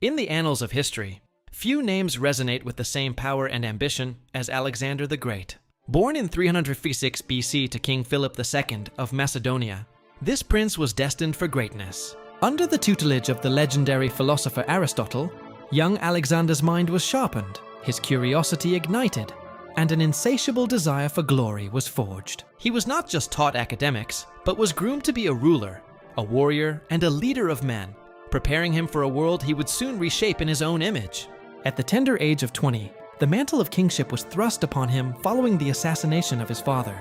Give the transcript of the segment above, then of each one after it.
In the annals of history, few names resonate with the same power and ambition as Alexander the Great. Born in 356 BC to King Philip II of Macedonia, this prince was destined for greatness. Under the tutelage of the legendary philosopher Aristotle, young Alexander's mind was sharpened, his curiosity ignited, and an insatiable desire for glory was forged. He was not just taught academics, but was groomed to be a ruler, a warrior, and a leader of men, preparing him for a world he would soon reshape in his own image. At the tender age of 20, the mantle of kingship was thrust upon him following the assassination of his father.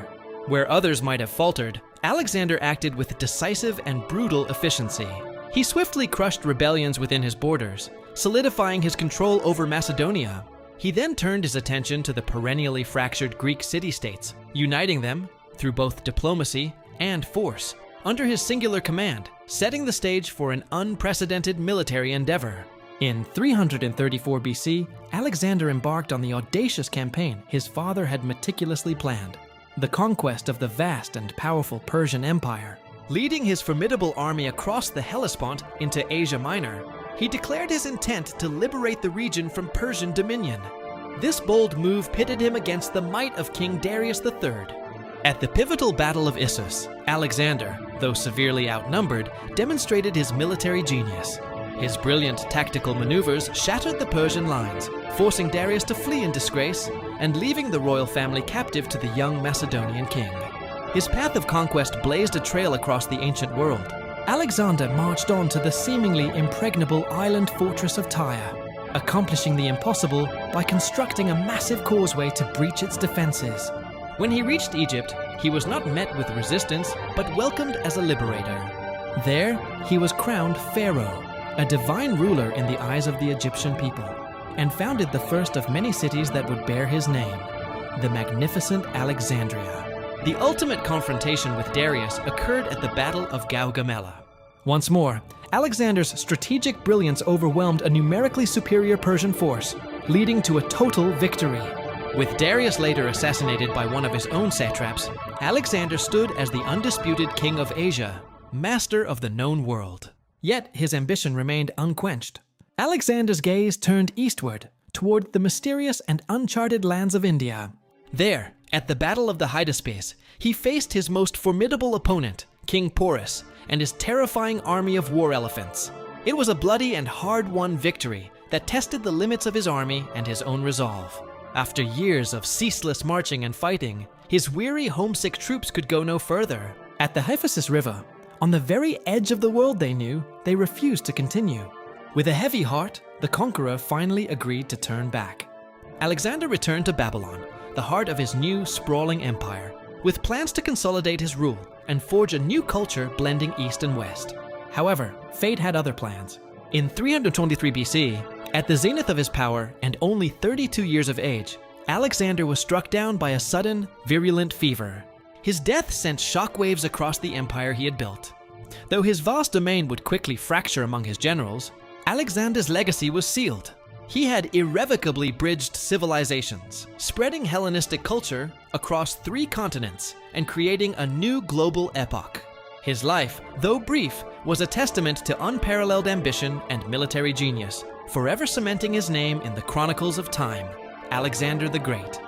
Where others might have faltered, Alexander acted with decisive and brutal efficiency. He swiftly crushed rebellions within his borders, solidifying his control over Macedonia. He then turned his attention to the perennially fractured Greek city-states, uniting them, through both diplomacy and force, under his singular command, setting the stage for an unprecedented military endeavor. In 334 BC, Alexander embarked on the audacious campaign his father had meticulously planned, the conquest of the vast and powerful Persian Empire. Leading his formidable army across the Hellespont into Asia Minor, he declared his intent to liberate the region from Persian dominion. This bold move pitted him against the might of King Darius III. At the pivotal Battle of Issus, Alexander, though severely outnumbered, demonstrated his military genius. His brilliant tactical maneuvers shattered the Persian lines, forcing Darius to flee in disgrace and leaving the royal family captive to the young Macedonian king. His path of conquest blazed a trail across the ancient world. Alexander marched on to the seemingly impregnable island fortress of Tyre, accomplishing the impossible by constructing a massive causeway to breach its defenses. When he reached Egypt, he was not met with resistance, but welcomed as a liberator. There, he was crowned Pharaoh, a divine ruler in the eyes of the Egyptian people, and founded the first of many cities that would bear his name, the magnificent Alexandria. The ultimate confrontation with Darius occurred at the Battle of Gaugamela. Once more, Alexander's strategic brilliance overwhelmed a numerically superior Persian force, leading to a total victory. With Darius later assassinated by one of his own satraps, Alexander stood as the undisputed king of Asia, master of the known world. Yet his ambition remained unquenched. Alexander's gaze turned eastward, toward the mysterious and uncharted lands of India. There, at the Battle of the Hydaspes, he faced his most formidable opponent, King Porus, and his terrifying army of war elephants. It was a bloody and hard-won victory that tested the limits of his army and his own resolve. After years of ceaseless marching and fighting, his weary, homesick troops could go no further. At the Hydaspes River, on the very edge of the world they knew, they refused to continue. With a heavy heart, the conqueror finally agreed to turn back. Alexander returned to Babylon, the heart of his new, sprawling empire, with plans to consolidate his rule and forge a new culture blending East and West. However, fate had other plans. In 323 BC, at the zenith of his power and only 32 years of age, Alexander was struck down by a sudden, virulent fever. His death sent shockwaves across the empire he had built. Though his vast domain would quickly fracture among his generals, Alexander's legacy was sealed. He had irrevocably bridged civilizations, spreading Hellenistic culture across 3 continents and creating a new global epoch. His life, though brief, was a testament to unparalleled ambition and military genius, forever cementing his name in the chronicles of time, Alexander the Great.